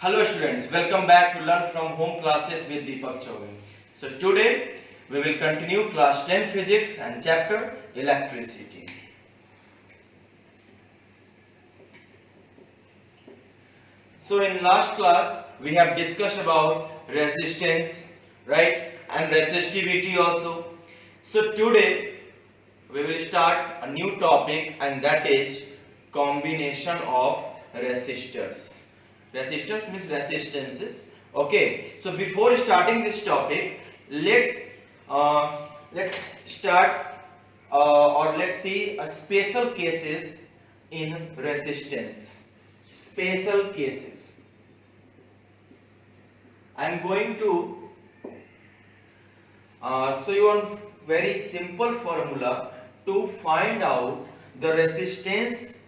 Hello students, welcome back to Learn from Home classes with Deepak Chauvin. So today we will continue class 10 physics and chapter electricity. So in last class we have discussed about resistance, right, and resistivity also. So today we will start a new topic and that is combination of resistors. Resistors means resistances. Okay, so before starting this topic, let's start or let's see a special cases in resistance. Special cases. I am going to show you one very simple formula to find out the resistance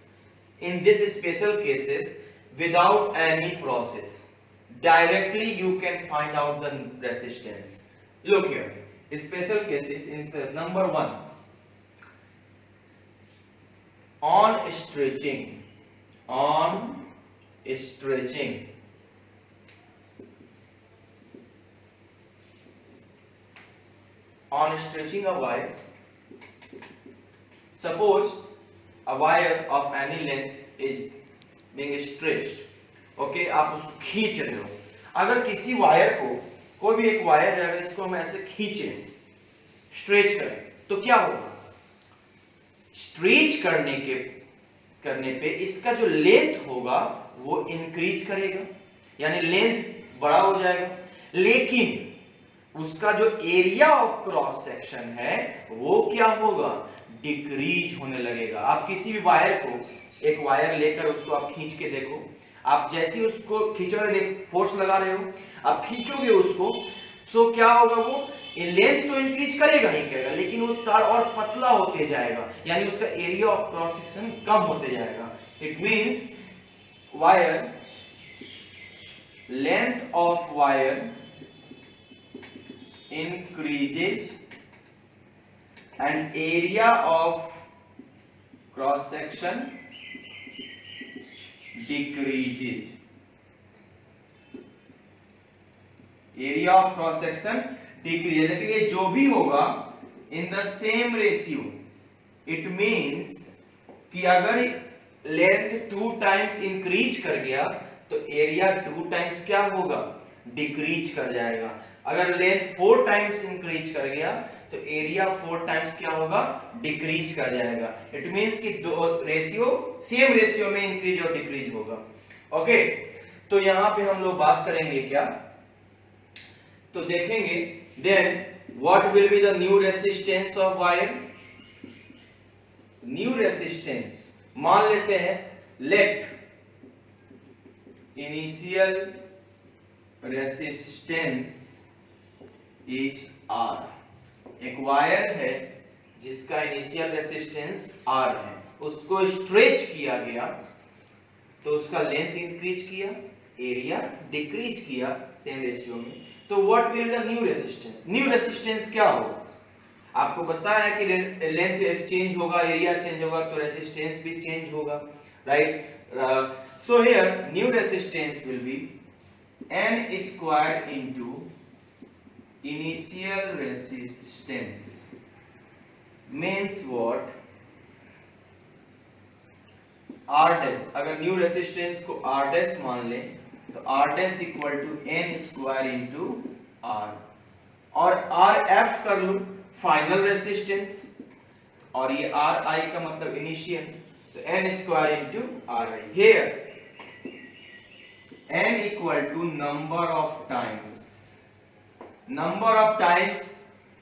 in this special cases without any process. Directly you can find out the resistance. Look here, special cases in number 1, on stretching a wire. Suppose a wire of any length is being stretched. Okay, आप उसको खींच रहे हो. अगर किसी wire को, कोई भी एक वायर है, अगर इसको हम ऐसे खींचें, स्ट्रेच करें, तो क्या होगा? स्ट्रेच करने पे इसका जो लेंथ होगा वो इंक्रीज करेगा, यानी लेंथ बड़ा हो जाएगा, लेकिन उसका जो एरिया ऑफ क्रॉस सेक्शन है वो क्या होगा? डिक्रीज होने लगेगा. आप किसी भी वायर को, एक वायर लेकर उसको आप खींच के देखो, आप जैसे ही उसको खींचोगे, फोर्स लगा रहे हो, आप खींचोगे उसको, सो क्या होगा? वो लेंथ तो इंक्रीज करेगा ही करेगा, लेकिन वो तार और पतला होते जाएगा, यानी उसका एरिया ऑफ क्रॉस सेक्शन कम होते जाएगा. It means wire, length of wire increases and area of cross section decreases. Area of cross section decrease, लेकिन ये जो भी होगा in the same ratio. It means कि अगर लेंथ 2 टाइम्स इंक्रीज कर गया तो एरिया 2 टाइम्स क्या होगा? डिक्रीज कर जाएगा. अगर लेंथ 4 टाइम्स इंक्रीज कर गया तो एरिया 4 टाइम्स क्या होगा? डिक्रीज कर जाएगा. इट मींस कि दो रेशियो सेम रेशियो में इंक्रीज और डिक्रीज होगा. ओके, तो यहां पे हम लोग बात करेंगे क्या, तो देखेंगे then what will be the new resistance of wire. New resistance मान लेते हैं, let initial resistance is R. एक वायर है जिसका इनिशियल रेसिस्टेंस R है, उसको स्ट्रेच किया गया तो उसका लेंथ इंक्रीज किया, एरिया डिक्रीज किया सेम रेशियो में. तो what will the new resistance? New resistance क्या होगा? आपको पता है कि लेंथ चेंज होगा, एरिया चेंज होगा, तो रेसिस्टेंस भी चेंज होगा, right? So here new resistance will be n square into initial resistance. Means what? R dash, अगर न्यू रेसिस्टेंस को R dash मान ले तो R dash equal to n square into R, और RF कर लूं फाइनल रेसिस्टेंस, और ये RI का मतलब इनिशियल, तो n square into RI. Here n equal to number of times. Number of times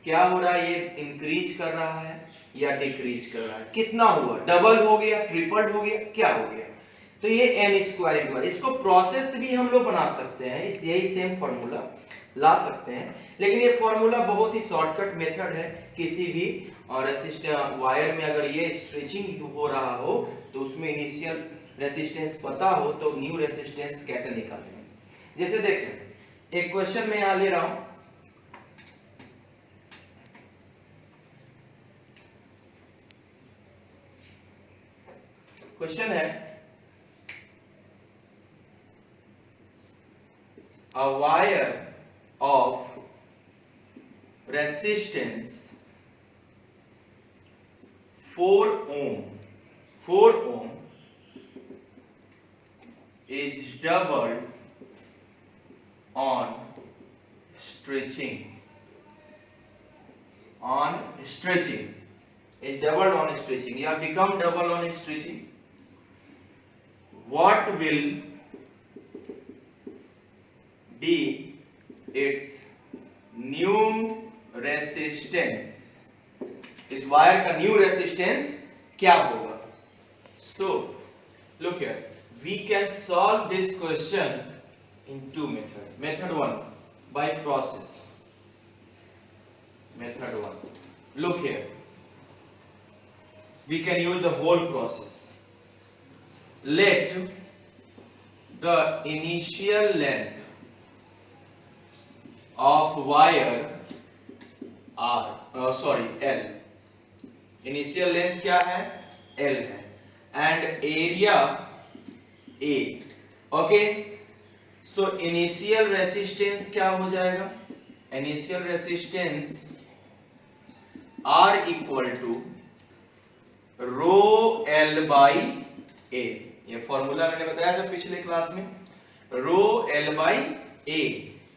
क्या हो रहा है? ये इंक्रीज कर रहा है या डिक्रीज कर रहा है? कितना हुआ? डबल हो गया, ट्रिपल हो गया, क्या हो गया? तो ये n स्क्वायर इंटू, इसको प्रोसेस भी हम लोग बना सकते हैं, इस यही सेम फॉर्मूला ला सकते हैं, लेकिन ये फॉर्मूला बहुत ही शॉर्टकट मेथड है. किसी भी रेसिस्टर वायर में अगर ये स्ट्रेचिंग हो रहा हो तो उसमें इनिशियल रेसिस्टेंस पता हो तो न्यू रेसिस्टेंस कैसे निकालें. जैसे देखें, एक क्वेश्चन मैं यहां ले रहा हूं, क्वेश्चन है a wire of resistance 4 ohm is doubled on stretching या become double on stretching. What will be its new resistance? इस वायर का न्यू रेसिस्टेंस क्या होगा? So look here, we can solve this question in two methods. Method 1, by process. Method 1, look here, we can use the whole process. Let the initial length of wire L, initial length क्या है? L है, and area A. Okay, so initial resistance क्या हो जाएगा? Initial resistance R equal to rho L by A. ये formula मैंने बताया था पिछले क्लास में, रो L बाई A,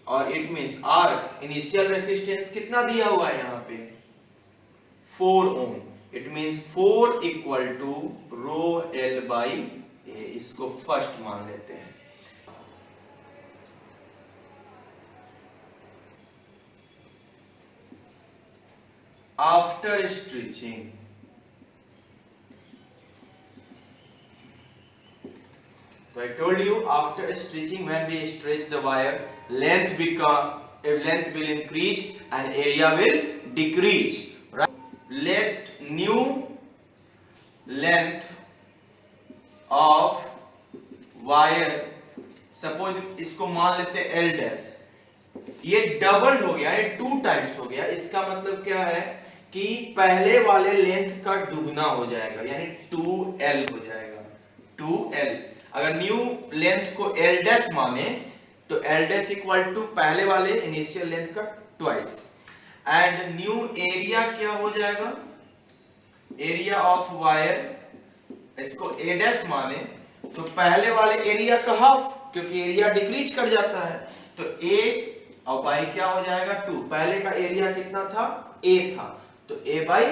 और it means R initial resistance कितना दिया हुआ है यहाँ पे? 4 ohm. It means 4 equal to rho L by A. इसको फर्स्ट मान लेते हैं. After stretching, so I told you after stretching, when we stretch the wire, length will increase and area will decrease, right? Let new length of wire, suppose इसको मान लेते हैं L dash. ये double हो गया, ये 2 टाइम्स हो गया. इसका मतलब क्या है कि पहले वाले लेंथ का दुगना हो जाएगा, यानी 2L हो जाएगा. 2L. अगर न्यू लेंथ को L डैश माने तो L डैश इक्वल टू पहले वाले इनिशियल लेंथ का ट्वाइस, एंड न्यू एरिया क्या हो जाएगा? एरिया ऑफ वायर, इसको A डैश माने तो पहले वाले एरिया का हाफ, क्योंकि एरिया डिक्रीज कर जाता है, तो A और बाई क्या हो जाएगा? 2. पहले का एरिया कितना था? A था, तो A बाई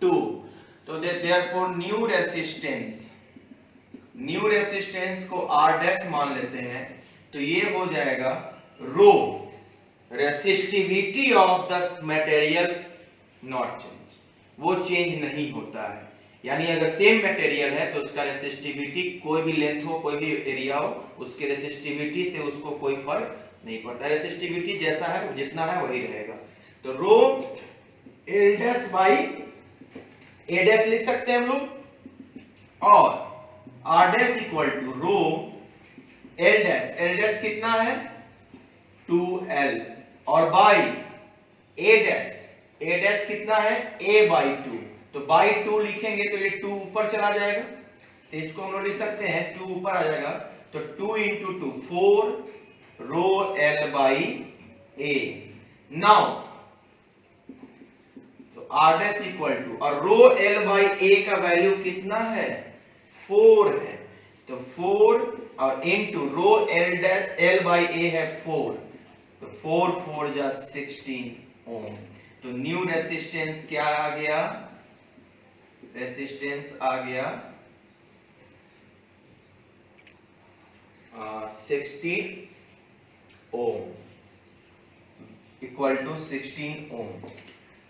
2. तो देयरफॉर न्यू रेसिस्टेंस को R डैश मान लेते हैं, तो ये हो जाएगा rho resistivity of the material not change. वो चेंज नहीं होता है, यानी अगर सेम मटेरियल है तो उसका रेसिस्टिविटी, कोई भी लेंथ हो कोई भी एरिया हो, उसके रेसिस्टिविटी से उसको कोई फर्क नहीं पड़ता. रेसिस्टिविटी जैसा है जितना है वही रहेगा. तो rho L dash by A dash लिख सकते हैं हम लोग, और R dash equal to rho L dash. L dash कितना है? 2L, और बाई A डैश कितना है? A by 2. तो बाई 2 लिखेंगे तो ये 2 ऊपर चला जाएगा, तो इसको हम लोग लिख सकते हैं 2 ऊपर आ जाएगा, तो 2 into 2 4 rho L by A. Now तो R डैश इक्वल टू, और रो L बाई A का वैल्यू कितना है? 4 है, तो 4 और into rho L by A है 4, तो 4 4 जा 16 ओम. तो न्यू रेसिस्टेंस क्या आ गया? रेसिस्टेंस आ गया 16 ओम, इक्वल टू 16 ओम.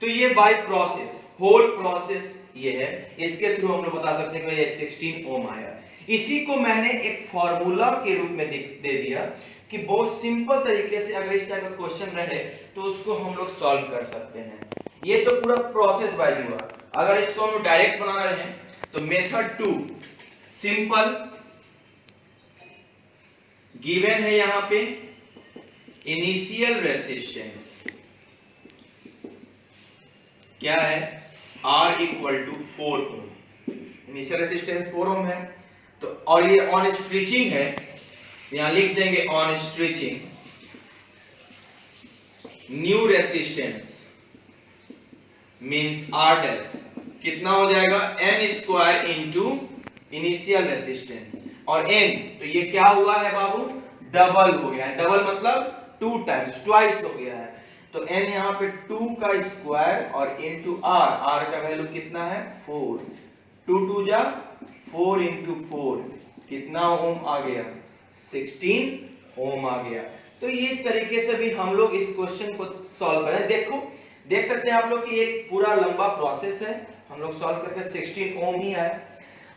तो ये बाय प्रोसेस, होल प्रोसेस ये है, इसके थ्रू हम लोग बता सकते हैं कि ये 16 ओम आया. इसी को मैंने एक फॉर्मूला के रूप में दे दिया कि बहुत सिंपल तरीके से अगर इस टाइप का क्वेश्चन रहे तो उसको हम लोग सॉल्व कर सकते हैं. ये तो पूरा प्रोसेस वाइज हुआ. अगर इसको हम लोग डायरेक्ट बना रहे हैं तो मेथड 2 सिंपल, गिवन है यहां पे इनिशियल रेसिस्टेंस क्या है? R equal to 4 ohm. Initial resistance 4 ohm है, तो और ये ऑन स्ट्रेचिंग है, यहां लिख देंगे on stretching. New resistance means R dash कितना हो जाएगा n square into initial resistance और n तो ये क्या हुआ है बाबू डबल हो गया है। डबल मतलब 2 टाइम्स ट्वाइस हो गया है। तो n यहाँ पे 2 का स्क्वायर और इंटू r का वैल्यू कितना है 4 2 2 जा 4 इंटू 4 कितना ओम आ गया 16 ओम आ गया। तो ये इस तरीके से भी हम लोग इस क्वेश्चन को सॉल्व करें। देखो देख सकते हैं आप लोग कि एक पूरा लंबा प्रोसेस है, हम लोग सॉल्व करके 16 ओम ही आया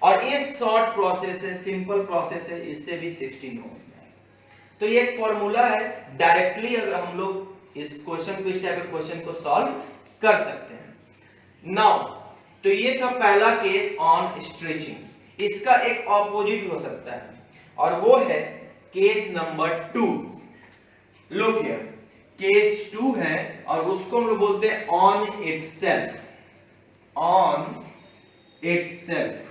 और ये शॉर्ट प्रोसेस है, सिंपल प्रोसेस है, इससे भी 16 ओम है। तो ये एक फॉर्मूला है, डायरेक्टली अगर हम लोग इस क्वेश्चन को इस टाइप के क्वेश्चन को सॉल्व कर सकते हैं। नाउ तो ये था पहला केस ऑन स्ट्रेचिंग। इसका एक ऑपोजिट हो सकता है और वो है case number 2। Look here case 2 है और उसको हम लोग बोलते हैं on itself. On itself,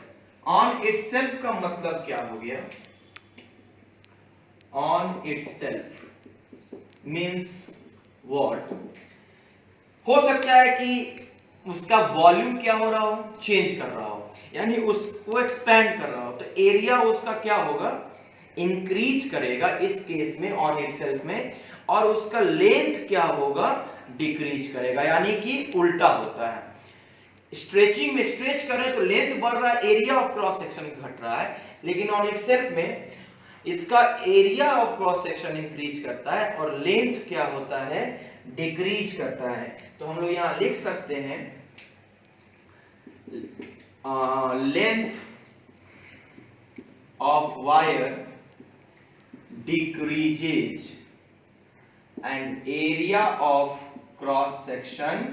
on itself का मतलब क्या हो गया? On itself means what? हो सकता है कि उसका वॉल्यूम क्या हो रहा हो, चेंज कर रहा हो, यानी उसको एक्सपेंड कर रहा हो, तो एरिया उसका क्या होगा इंक्रीज करेगा इस केस में ऑन इटसेल्फ में, और उसका लेंथ क्या होगा डिक्रीज करेगा, यानी कि उल्टा होता है। स्ट्रेचिंग में स्ट्रेच कर रहे हैं तो लेंथ बढ़ रहा है, एरिया ऑफ क्रॉस सेक्शन घट रहा है, लेकिन ऑन इटसेल्फ में इसका area of cross section increase करता है और लेंथ क्या होता है डिक्रीज करता है। तो हम लोग यहां लिख सकते हैं length of wire decreases and area of cross section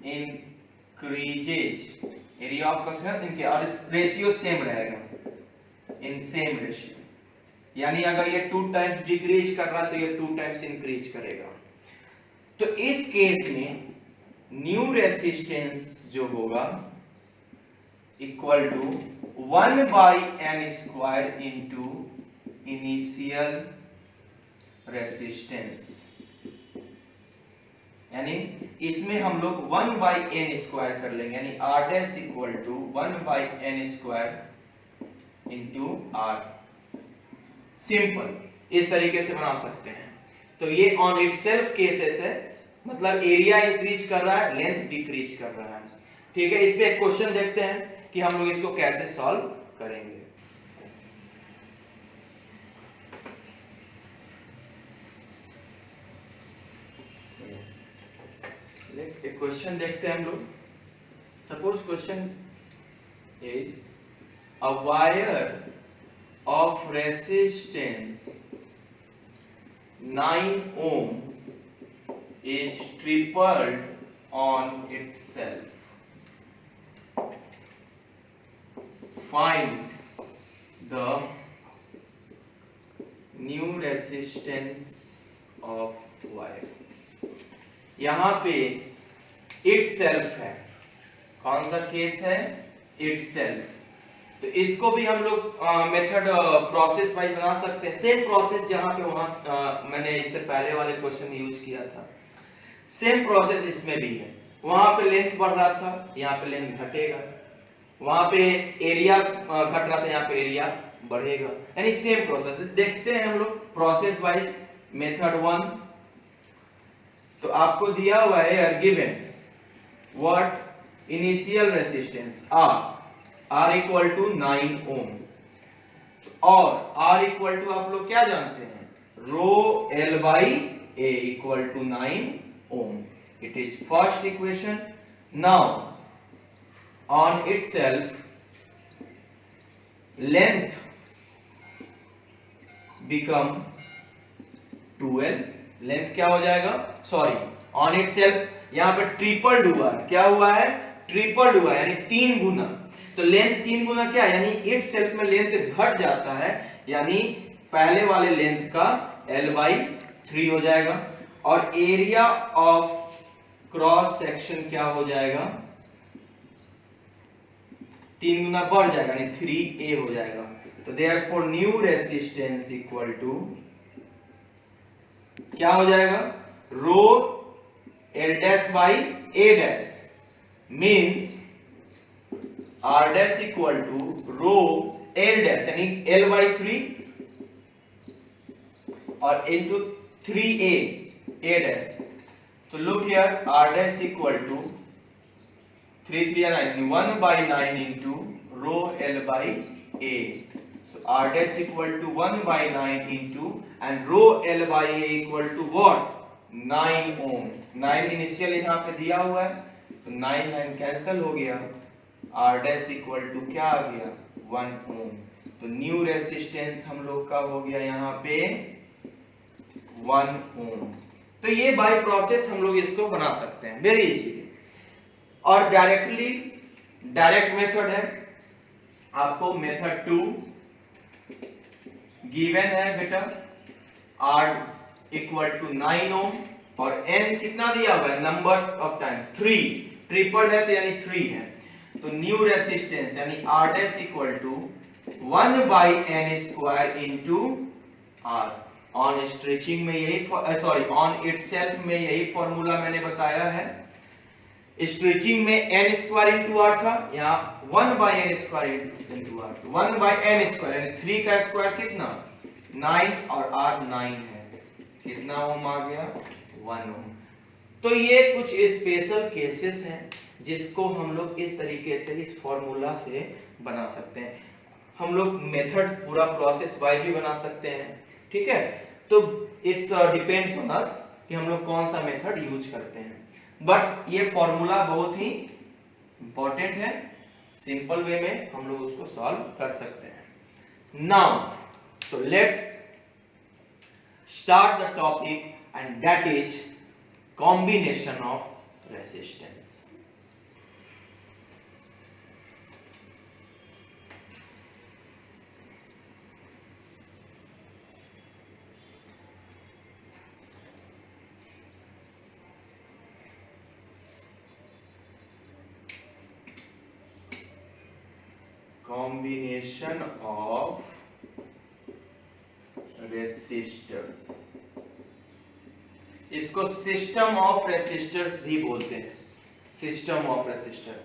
increases। area of cross section इनके और रेशियो सेम रहेगा, इन सेम रेशियो, यानी अगर ये 2 टाइम्स डिक्रीज कर रहा है तो ये 2 टाइम्स इंक्रीज करेगा। तो इस केस में न्यू रेसिस्टेंस जो होगा equal to 1 by n square into initial resistance, यानी इसमें हम लोग 1 by n स्क्वायर कर लेंगे, यानी r dash equal to 1 by n square into r। Simple इस तरीके से बना सकते हैं। तो ये ऑन इटसेल्फ केसेस है, मतलब एरिया इंक्रीज कर रहा है, लेंथ डिक्रीज कर रहा है। ठीक है, इस पे एक क्वेश्चन देखते हैं कि हम लोग इसको कैसे सॉल्व करेंगे। एक क्वेश्चन देखते हैं हम लोग। Suppose question is a wire of resistance 9 ohm is tripled on itself. Find the new resistance of wire। यहां पे itself है, कौन सा केस है itself। तो इसको भी हम लोग मेथड प्रोसेस वाइज बना सकते हैं। सेम प्रोसेस जहां पे वहां मैंने इससे पहले वाले क्वेश्चन में यूज किया था, सेम प्रोसेस इसमें भी है। वहां पे लेंथ बढ़ रहा था, यहाँ पे लेंथ घटेगा, वहां पे एरिया घट रहा था, यहाँ पे एरिया बढ़ेगा, यानी सेम प्रोसेस। देखते हैं हम लोग प्रोसेस वाइज। मेथड 1 तो आपको दिया हुआ है given what initial resistance R equal to 9 ohm, और R इक्वल टू आप लोग क्या जानते हैं rho L by A equal to 9 ohm. It is first equation. Now on itself length become 12। Length क्या हो जाएगा, सॉरी ऑन इटसेल्फ यहां पे ट्रिपल्ड हुआ है, क्या हुआ है ट्रिपल्ड हुआ है, यानी 3 गुना। तो लेंथ 3 गुना क्या है, यानी इटसेल्फ में लेंथ घट जाता है, यानी पहले वाले लेंथ का L बाई 3 हो जाएगा, और एरिया ऑफ क्रॉस सेक्शन क्या हो जाएगा 3 गुना बढ़ जाएगा, यानी 3a हो जाएगा। तो therefore new resistance equal to क्या हो जाएगा, rho L dash by A dash means R dash equal to rho L dash यानी एल बाई 3 और इनटू 3a a डैश। तो look here r dash equal to 3 3 9 1 by 9 into rho l by a। So r dash equal to 1 by 9 into and rho l by a equal to what, 9 ohm। 9 initial यहाँ पे दिया हुआ है तो 9 9 cancel हो गया, r dash equal to क्या आ गया, 1 ohm। तो न्यू रेसिस्टेंस हम लोग का हो गया यहाँ पे 1 ohm। तो ये बाय प्रोसेस हम लोग इसको बना सकते हैं वेरी इजीली। और डायरेक्ट मेथड है, आपको मेथड 2 गिवन है बेटा, R इक्वल टू 9 ohm और n कितना दिया हुआ है, नंबर ऑफ टाइम्स 3, ट्रिपल है तो यानी 3 है। तो न्यू रेसिस्टेंस यानी R dash equal to 1 by n square into R। On stretching में यही सॉरी ऑन इटसेल्फ में यही फॉर्मूला मैंने बताया है। स्ट्रेचिंग में n स्क्वायर इंटू r था, यहाँ 1 by n square into r, 1 by n square यानी 3 का स्क्वायर कितना 9 और r 9 है, कितना ओम आ गया 1 ओम। तो ये कुछ स्पेशल केसेस हैं जिसको हम लोग इस तरीके से इस फॉर्मूला से बना सकते हैं। हम लोग मेथड पूरा प्रोसेस वाइज भी बना सकते हैं, ठीक है। तो इट्स डिपेंड्स ऑन अस कि हम लोग कौन सा मेथड यूज करते हैं, बट ये फॉर्मूला बहुत ही इंपॉर्टेंट है, सिंपल वे में हम लोग उसको सॉल्व कर सकते हैं। Now so let's start the topic and that is combination of resistance. Combination of resistors, इसको सिस्टम ऑफ रेसिस्टर्स भी बोलते हैं। सिस्टम ऑफ रेसिस्टर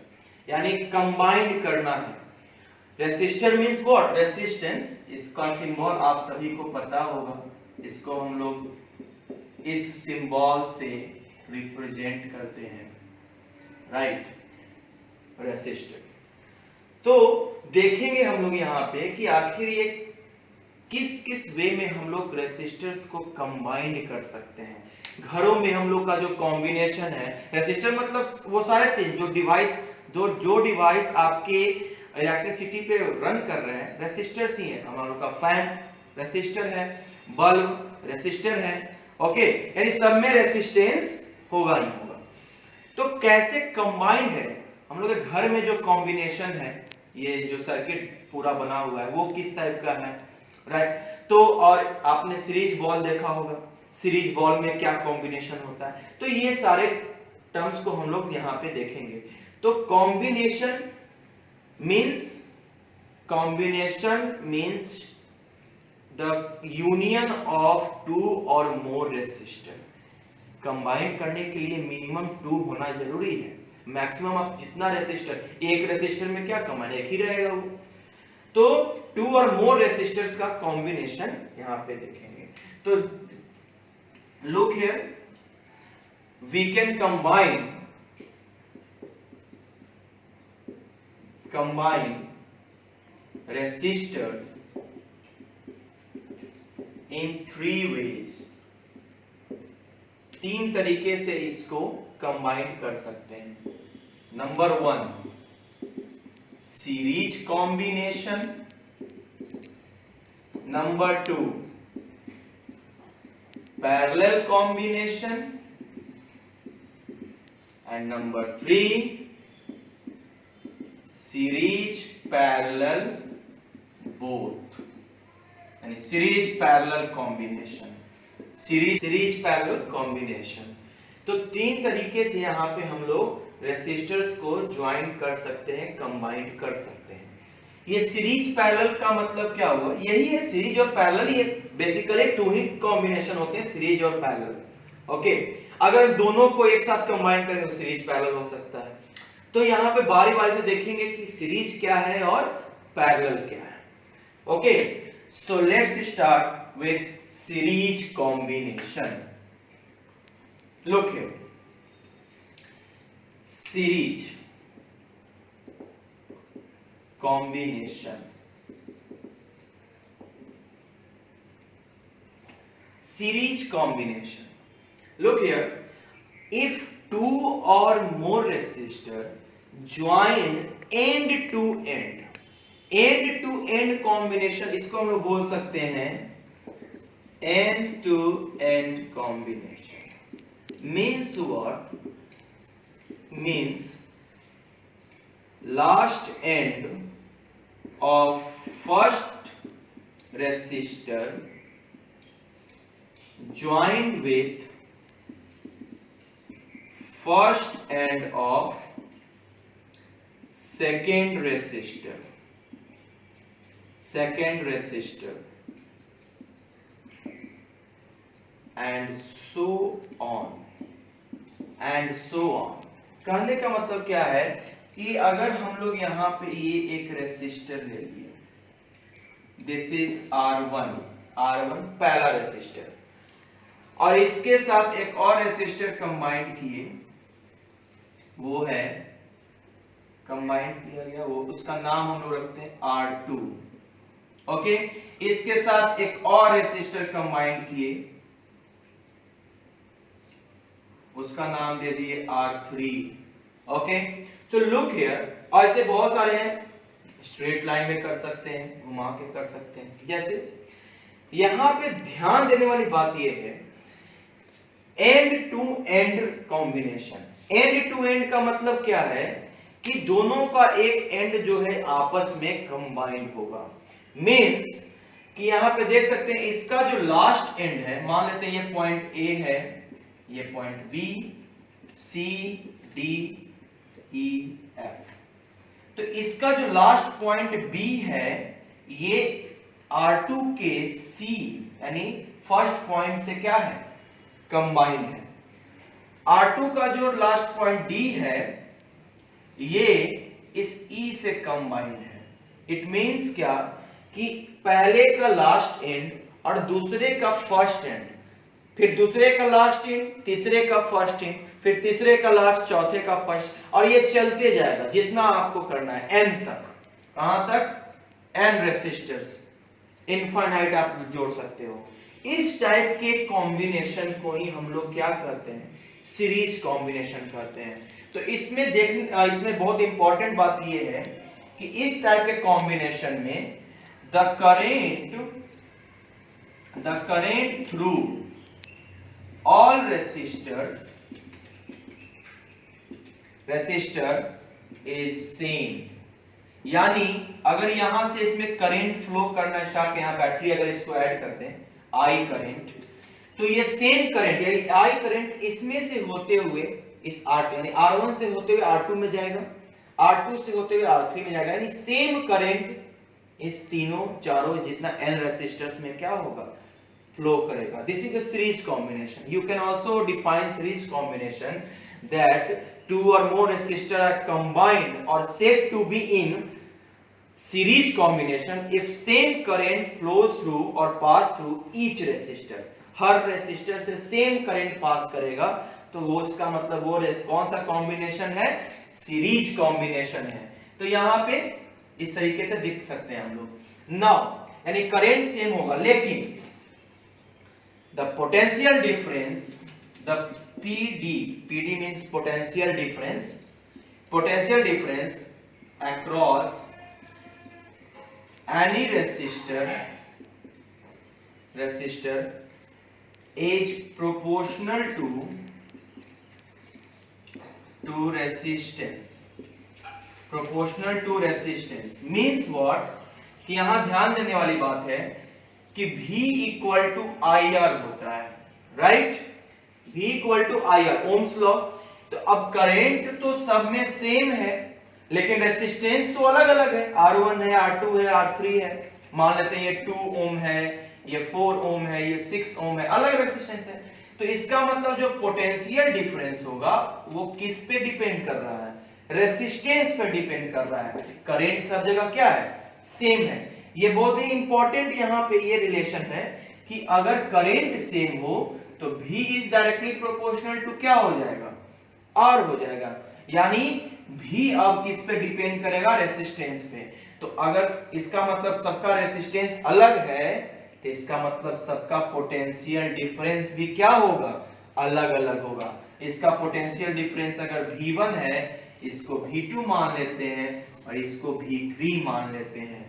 यानी कंबाइंड करना है। रेसिस्टर मींस व्हाट, रेसिस्टेंस, इसका सिंबल आप सभी को पता होगा, इसको हम लोग इस सिंबल से रिप्रेजेंट करते हैं, राइट, रेसिस्टर। तो देखेंगे हम लोग यहाँ पे कि आखिर ये किस किस वे में हम लोग रेसिस्टर्स को कंबाइन कर सकते हैं। घरों में हम लोग का जो कॉम्बिनेशन है, रेसिस्टर मतलब वो सारे चीज जो डिवाइस आपके इलेक्ट्रिसिटी पे रन कर रहे हैं रेसिस्टर्स ही है। हम लोग का फैन रेसिस्टर है, बल्ब रेसिस्टर है, ओके, यानी सब में रेसिस्टेंस होगा ही होगा। तो कैसे कंबाइंड है हम लोग के घर में जो कॉम्बिनेशन है, ये जो सर्किट पूरा बना हुआ है वो किस टाइप का है, राइट। तो और आपने सीरीज बॉल देखा होगा, सीरीज बॉल में क्या कॉम्बिनेशन होता है। तो ये सारे टर्म्स को हम लोग यहाँ पे देखेंगे। तो combination means the union of 2 और मोर रेसिस्टर। कंबाइन करने के लिए मिनिमम 2 होना जरूरी है, मैक्सिमम आप जितना रेसिस्टर, एक रेसिस्टर में क्या कमान, एक ही रहेगा वो। तो 2 और मोर रेसिस्टर्स का कॉम्बिनेशन यहां पे देखेंगे। तो look here, we can combine resistors in 3 ways. 3 तरीके से इसको कंबाइन कर सकते हैं। Number 1 series combination, number 2 parallel combination and number 3 series parallel both, यानी series parallel combination, series parallel combination. तो 3 तरीके से यहाँ पे हम लोग रेसिस्टर्स को ज्वाइन कर सकते हैं, कंबाइन कर सकते हैं। ये सीरीज पैरेलल का मतलब क्या हुआ, यही है सीरीज और पैरेलल, ये बेसिकली टू ही कॉम्बिनेशन होते हैं सीरीज और पैरेलल। ओके, अगर दोनों को एक साथ कंबाइन करें तो सीरीज पैरेलल हो सकता है। तो यहाँ पे बारी बारी से देखेंगे कि सीरीज क्या है और पैरेलल क्या है। Okay, so let's start with series combination. Look here, series combination. Series combination. Look here, if two or more resistor joined end to end combination, इसको हम लोग बोल सकते हैं end to end combination. Means what? Means last end of first resistor joined with first end of second resistor and so on कहने का मतलब क्या है कि अगर हम लोग यहाँ पे ये एक रेसिस्टर ले लिए, दिस इज R1 पहला रेसिस्टर, और इसके साथ एक और रेसिस्टर कंबाइन किए, वो है कंबाइन किया गया, वो उसका नाम हम लोग रखते हैं R2। ओके, इसके साथ एक और रेसिस्टर कंबाइन किए, उसका नाम दे दिए R3। ओके, तो लुक हियर, ऐसे बहुत सारे हैं, स्ट्रेट लाइन में कर सकते हैं, घुमा के कर सकते हैं। जैसे यहां पे ध्यान देने वाली बात यह है end to end combination. End to end का मतलब क्या है कि दोनों का एक एंड जो है आपस में कंबाइन होगा। मींस कि यहां पे देख सकते हैं इसका जो लास्ट एंड है, मान लेते हैं ये पॉइंट ए है, ये पॉइंट बी, सी, डी, ई, एफ। तो इसका जो लास्ट पॉइंट बी है, ये R2 के C यानी फर्स्ट पॉइंट से क्या है, कंबाइन है। R2 का जो लास्ट पॉइंट D है, ये इस E से कंबाइन है। इट मींस क्या कि पहले का लास्ट एंड और दूसरे का फर्स्ट एंड, फिर दूसरे का लास्ट एंड, तीसरे का फर्स्ट एंड, फिर तीसरे का लास्ट, चौथे का फर्स्ट, और ये चलते जाएगा जितना आपको करना है n तक। कहां तक? n रेसिस्टर्स, इनफाइनाइट आप जोड़ सकते हो। इस टाइप के कॉम्बिनेशन को ही हम लोग क्या करते हैं, सीरीज कॉम्बिनेशन करते हैं। तो इसमें बहुत इंपॉर्टेंट बात ये है कि इस टाइप के कॉम्बिनेशन में the current through all resistor is same। यानी अगर यहां से इसमें करंट फ्लो करना स्टार्ट, यहां बैटरी अगर इसको ऐड करते हैं I करंट, तो ये सेम करंट यानी I करंट इसमें से होते हुए इस R2 यानी R1 से होते हुए R2 में जाएगा, R2 से होते हुए R3 में जाएगा, यानी सेम करंट इस तीनों चारों जितना N रेसिस्टर्स में क्या होगा, फ्लो करेगा। This is a series combination. You can also define series combination that two or more resistors are combined or said to be in series combination if same current flows through or pass through each resistor। Her resistor से same current pass करेगा, तो वो इसका मतलब वो कौन सा combination है, सीरीज कॉम्बिनेशन है। तो यहाँ पे इस तरीके से दिख सकते हैं हम लोग। नाउ यानी करंट सेम होगा, लेकिन the potential difference, the PD means potential difference across any resistor is proportional to resistance। means what कि यहां ध्यान देने वाली बात है कि V इक्वल टू IR होता है, right? V equal to IR, ohm's law. तो अब करंट तो सब में सेम है, लेकिन रेसिस्टेंस तो अलग अलग है, R1 है, R2 है, R3 है। मान लेते हैं ये 2 ओम है, ये 4 ओम है, ये 6 ओम है, अलग रेसिस्टेंस है। तो इसका मतलब जो पोटेंशियल डिफरेंस होगा वो किस पे डिपेंड कर रहा है? रेसिस्टेंस पे डिपेंड कर रहा है। करंट सब जगह क्या है? सेम है। ये बहुत ही इंपॉर्टेंट यहाँ पे ये रिलेशन है कि अगर करंट सेम हो तो V is directly proportional to क्या हो जाएगा? R हो जाएगा। यानी V अब किस पे डिपेंड करेगा? रेसिस्टेंस पे। तो अगर इसका मतलब सबका रेसिस्टेंस अलग है तो इसका मतलब सबका पोटेंशियल डिफरेंस भी क्या होगा? अलग अलग होगा। इसका पोटेंशियल डिफरेंस अगर V1 है, इसको V2 मान लेते हैं और इसको V3 मान लेते हैं।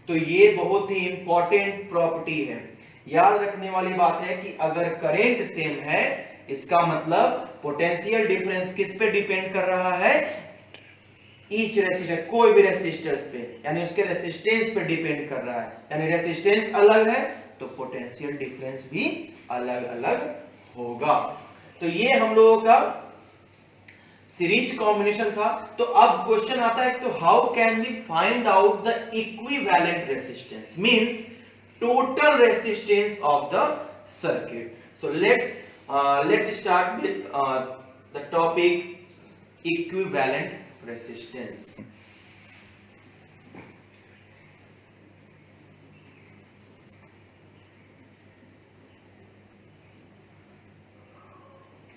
तो ये बहुत ही इंपॉर्टेंट प्रॉपर्टी है। याद रखने वाली बात है कि अगर करंट सेम है, इसका मतलब पोटेंशियल डिफरेंस किस पे डिपेंड कर रहा है? ईच रेसिस्टर, कोई भी रेसिस्टर्स पे, यानी उसके रेसिस्टेंस पे डिपेंड कर रहा है। यानी रेसिस्टेंस अलग है तो पोटेंशियल डिफरेंस भी अलग अलग होगा। तो ये हम लोगों का सीरीज कॉम्बिनेशन था। तो अब क्वेश्चन आता है तो how can we find out the equivalent resistance, means total resistance of the circuit. So let's start with the topic equivalent resistance.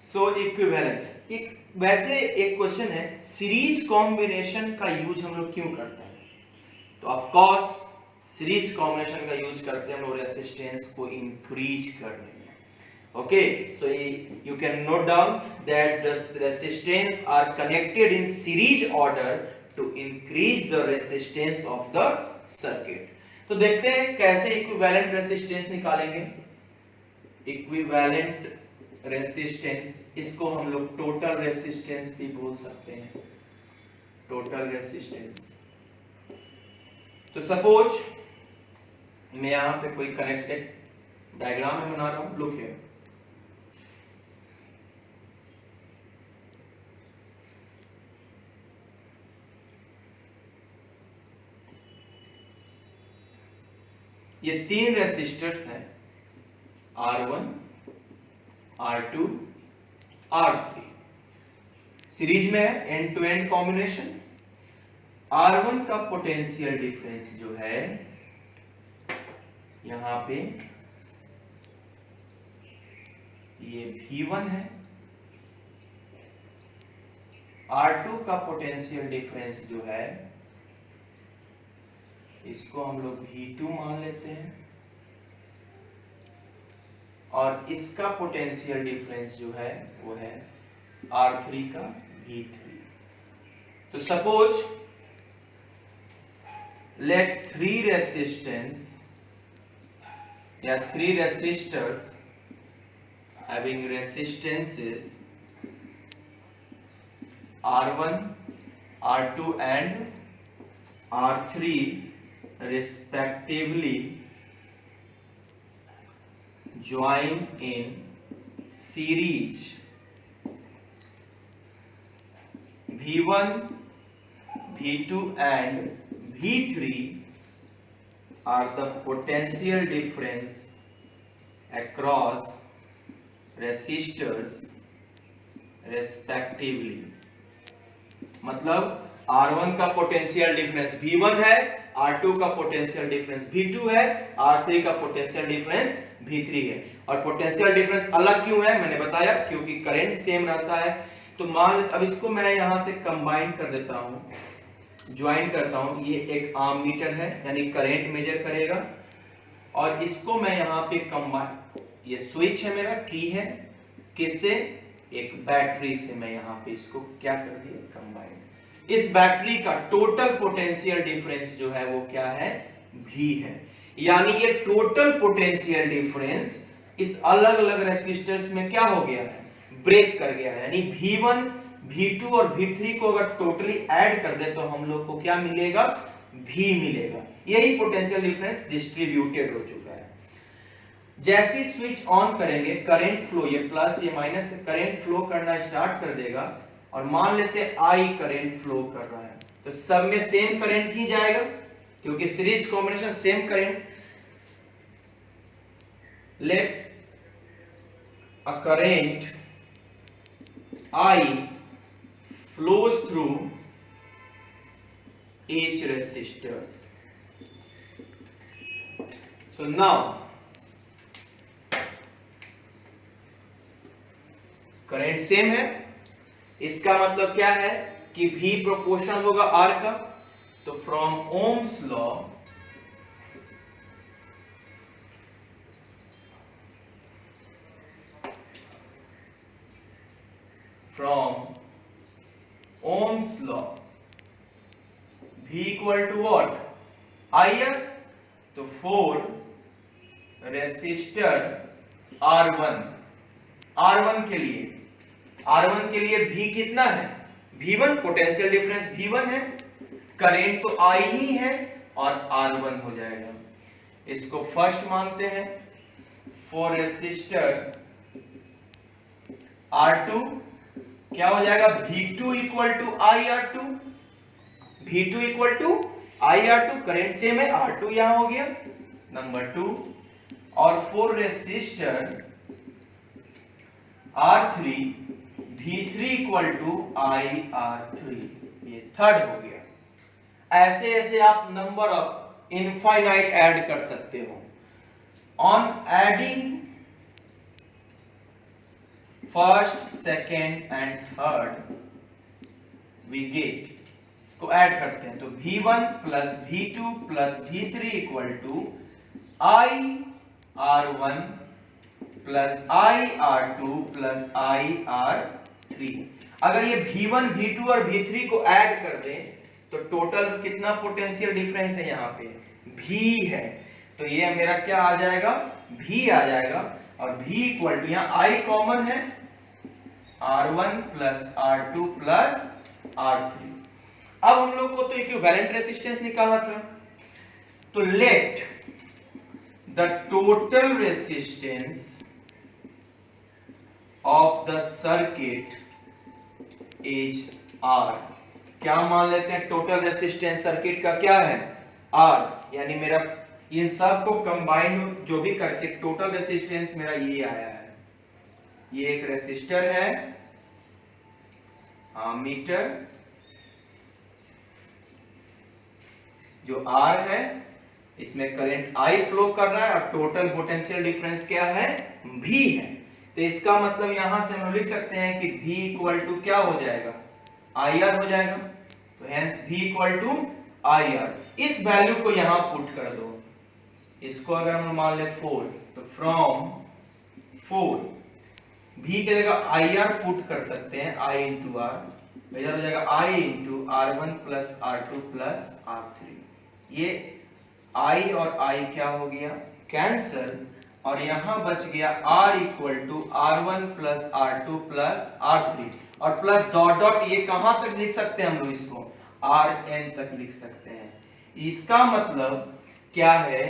So equivalent, एक वैसे एक क्वेश्चन है, सीरीज कॉम्बिनेशन का यूज हम लोग क्यों करते हैं? तो ऑफ कोर्स सीरीज कॉम्बिनेशन का यूज करते हैं हम लोग रेसिस्टेंस को इंक्रीज करने में। Okay, so you can note down that the resistance are connected in series order to increase the resistance of the circuit. तो देखते हैं कैसे इक्विवेलेंट रेसिस्टेंस निकालेंगे। इक्विवेलेंट रेसिस्टेंस, इसको हम लोग टोटल रेसिस्टेंस भी बोल सकते हैं, टोटल रेसिस्टेंस। तो सपोज मैं यहां पे कोई कनेक्टेड डायग्राम में बना रहा हूं, लुक हियर। ये तीन रेसिस्टर्स हैं, R1, R2, R3, सीरीज में है, end to end combination. R1 का पोटेंशियल डिफरेंस जो है यहां पे ये V1 है, R2 का पोटेंशियल डिफरेंस जो है इसको हम लोग V2 मान लेते हैं, और इसका पोटेंशियल डिफरेंस जो है वो है R3 का V3। तो सपोज लेट थ्री रेसिस्टेंस या three resistors having resistances R1, R2 and R3 respectively join in series. V1, V2 and V3 are the potential difference across resistors respectively. मतलब R1 का potential difference V1 है, R2 का potential difference V2 है, R3 का potential difference V3 है। और potential difference अलग क्यों है मैंने बताया, क्योंकि करंट सेम रहता है। तो मान अब इसको मैं यहां से कंबाइन कर देता हूं, ज्वाइन करता हूं। ये एक आर्म मीटर है यानी करंट मेजर करेगा, और इसको मैं यहां पे कंबाइन, ये स्विच है मेरा, की है, किससे? एक बैटरी से मैं यहां पे इसको क्या कर दिया, कंबाइन। इस बैटरी का टोटल पोटेंशियल डिफरेंस जो है वो क्या है, V है। यानी ये टोटल पोटेंशियल डिफरेंस इस अलग अलग रेसिस्टर्स में क्या हो गया है, ब्रेक कर गया है। यानी V1, V2 और V3 को अगर टोटली ऐड कर दे तो हम लोग को क्या मिलेगा, V मिलेगा। यही पोटेंशियल डिफरेंस डिस्ट्रीब्यूटेड हो चुका है। जैसे स्विच ऑन करेंगे करंट फ्लो, ये प्लस ये माइनस करंट फ्लो करना स्टार्ट कर देगा, और मान लेते हैं I करंट फ्लो कर रहा है। तो सब में सेम करंट ही जाएगा क्योंकि series combination same current. Let a current I flows through each resistors. So now current same है, इसका मतलब क्या है कि V प्रोपोर्शनल होगा R का। तो from Ohm's law V equal to what? IR। तो 4 रेसिस्टर R1 के लिए V कितना है? V1, पोटेंशियल डिफरेंस V1 है, करंट तो I ही है और R1 हो जाएगा। इसको फर्स्ट मानते हैं। 4 रेसिस्टर R2 क्या हो जाएगा? V2 equal to IR2। V2 equal to IR2, current same है, R2 यहां हो गया नंबर 2। और 4 resistor R3 V3 equal to IR3, ये थर्ड हो गया। ऐसे ऐसे आप नंबर ऑफ इनफाइनाइट ऐड कर सकते हो। On adding first, second and third we get, इसको ऐड करते हैं तो V1 plus V2 plus V3 equal to IR1 plus IR2 plus IR3। अगर ये V1, V2 और V3 को ऐड कर दें तो टोटल कितना पोटेंशियल डिफरेंस है? यहाँ पे V है, तो ये मेरा क्या आ जाएगा? V आ जाएगा। और V इक्वल टू, यहाँ I कॉमन है, R1 plus R2 plus R3। अब हम लोग को तो इक्विवेलेंट रेसिस्टेंस निकालना था, तो let the total resistance of the circuit is R। क्या मान लेते हैं? टोटल रेसिस्टेंस सर्किट का क्या है? R। यानी मेरा इन सब को कंबाइन जो भी करके टोटल रेसिस्टेंस मेरा ये आया है। ये एक रेसिस्टर है, मीटर जो R है, इसमें करंट I फ्लो कर रहा है और टोटल पोटेंशियल डिफरेंस क्या है? V है। तो इसका मतलब यहां से हम लिख सकते हैं कि V इक्वल टू क्या हो जाएगा? IR हो जाएगा। तो hence V equal to IR। इस वैल्यू को यहां पुट कर दो। इसको अगर हम मान ले 4, तो फ्रॉम 4 V की जगह IR पुट कर सकते हैं, I इंटू R, इधर हो जाएगा I into R1 plus R2 plus R3। ये I और I क्या हो गया? कैंसल, और यहां बच गया R equal to R1 plus R2 plus R3, और प्लस डॉट डॉट ये कहां तक लिख सकते हैं हम लोग? इसको Rn तक लिख सकते हैं। इसका मतलब क्या है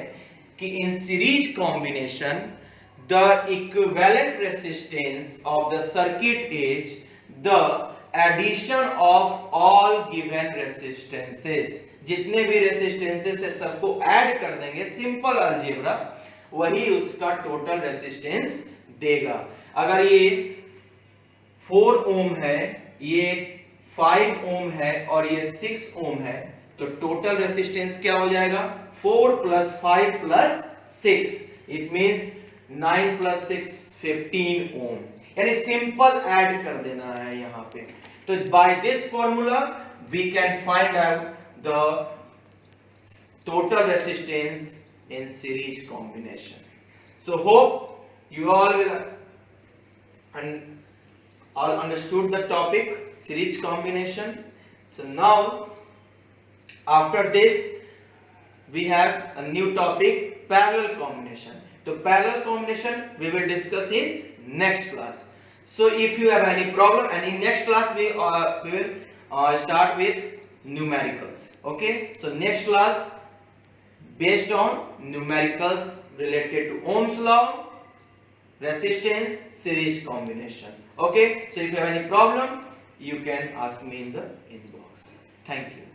कि in series combination the equivalent resistance of the circuit is the addition of all given resistances। जितने भी रेसिस्टेंसेस है सबको ऐड कर देंगे, सिंपल अलजेब्रा, वही उसका टोटल रेसिस्टेंस देगा। अगर ये 4 ओम है, ये 5 ओम है और ये 6 ओम है, तो टोटल रेसिस्टेंस क्या हो जाएगा? 4 plus 5 plus 6, it means 9 plus 6 15 ohm. यानी सिंपल ऐड कर देना है यहाँ पे। तो by this formula we can find out the total resistance in series combination. So hope you all will all understood the topic series combination. So now after this we have a new topic, parallel combination. So parallel combination we will discuss in next class. So if you have any problem, and in next class we will start with numericals. Okay, so next class based on numericals related to Ohm's law, resistance, series combination. Okay, so if you have any problem you can ask me in the inbox. Thank you.